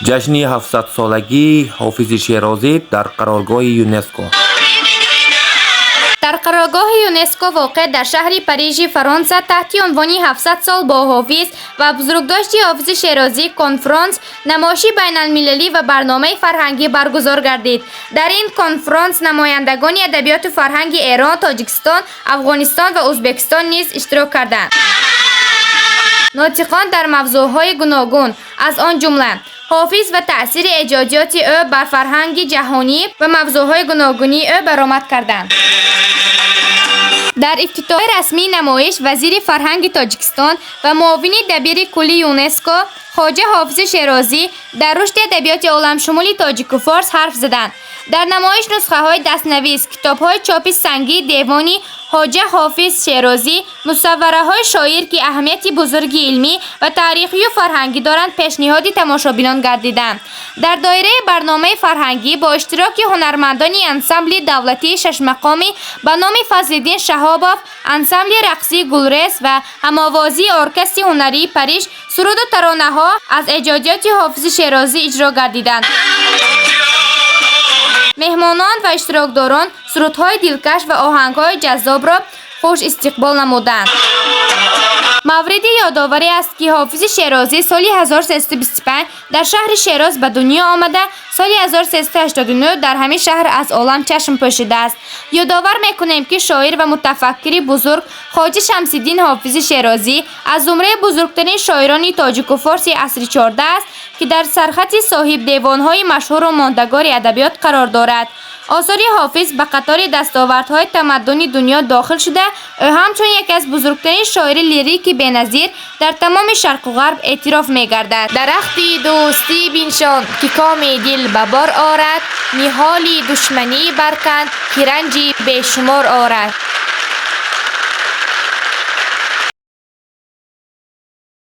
جشن 700 سالگی حافظ شیرازی در قرارگاه یونسکو. در قرارگاه یونسکو واقع در شهر پاریژ فرانسه تحت عنوان 700 سال با حافظ و بزرگداشت حافظ شیرازی کنفرانس نمایشی بین المللی و برنامه فرهنگی برگزار گردید. در این کنفرانس نمایندگان ادبیات فرهنگ ایران، تاجیکستان، افغانستان و ازبکستان نیز اشتراک کردند. ناطقان در موضوعهای گوناگون از آن جمله حافظ و تأثیر ایجادیات او بر فرهنگ جهانی و موضوعهای گوناگونی او برآمد کردند. در افتتاح رسمی نمایش وزیر فرهنگ تاجیکستان و معاون دبیر کلی یونسکو خواجه حافظ شیرازی در رشد ادبیات عالم شمولی تاجیک و فارس حرف زدند. در نمایش نسخه های دستنویس، کتاب های چاپی سنگی دیوانی خواجه حافظ شیرازی، مصوره های شاعر که اهمیت بزرگی علمی و تاریخی و فرهنگی دارند پیشنهاد تماشابینان گردیدند. در دایره برنامه فرهنگی با اشتراک هنرمندان انسامبل دولتی شش مقامی به نام فضل‌الدین شهاباف، انسامبل رقصی گلرس و هماوازی ارکستر هنری پاریژ سرود و ترانه ها از ایجادیات حافظ شیرازی اجرا گردیدند. مهمانان و اشتراکداران سرودهای دلکش و آهنگهای جذاب را خوش استقبال نمودند. مورد یادآوری است که حافظ شیرازی سال 1325 در شهر شیراز به دنیا آمده، سال 1389 در همین شهر از عالم چشم پوشیده است. یادآور میکنیم که شاعر و متفکر بزرگ خواجه شمس‌الدین حافظ شیرازی از زمره بزرگترین شاعران تاجیک و فارسی عصر 14 است که در سرخط صاحب دیوانهای مشهور و ماندگار ادبیات قرار دارد. آثار حافظ به قطار دستاوردهای تمدنی دنیا داخل شده، او همچون یکی از بزرگترین شاعر لیریک بی‌نظیر در تمام شرق و غرب اعتراف می‌گردد. درختی دوستی بنشان که کام دل به بار آرد، نهالی دشمنی برکند که رنجی بیشمار آرد.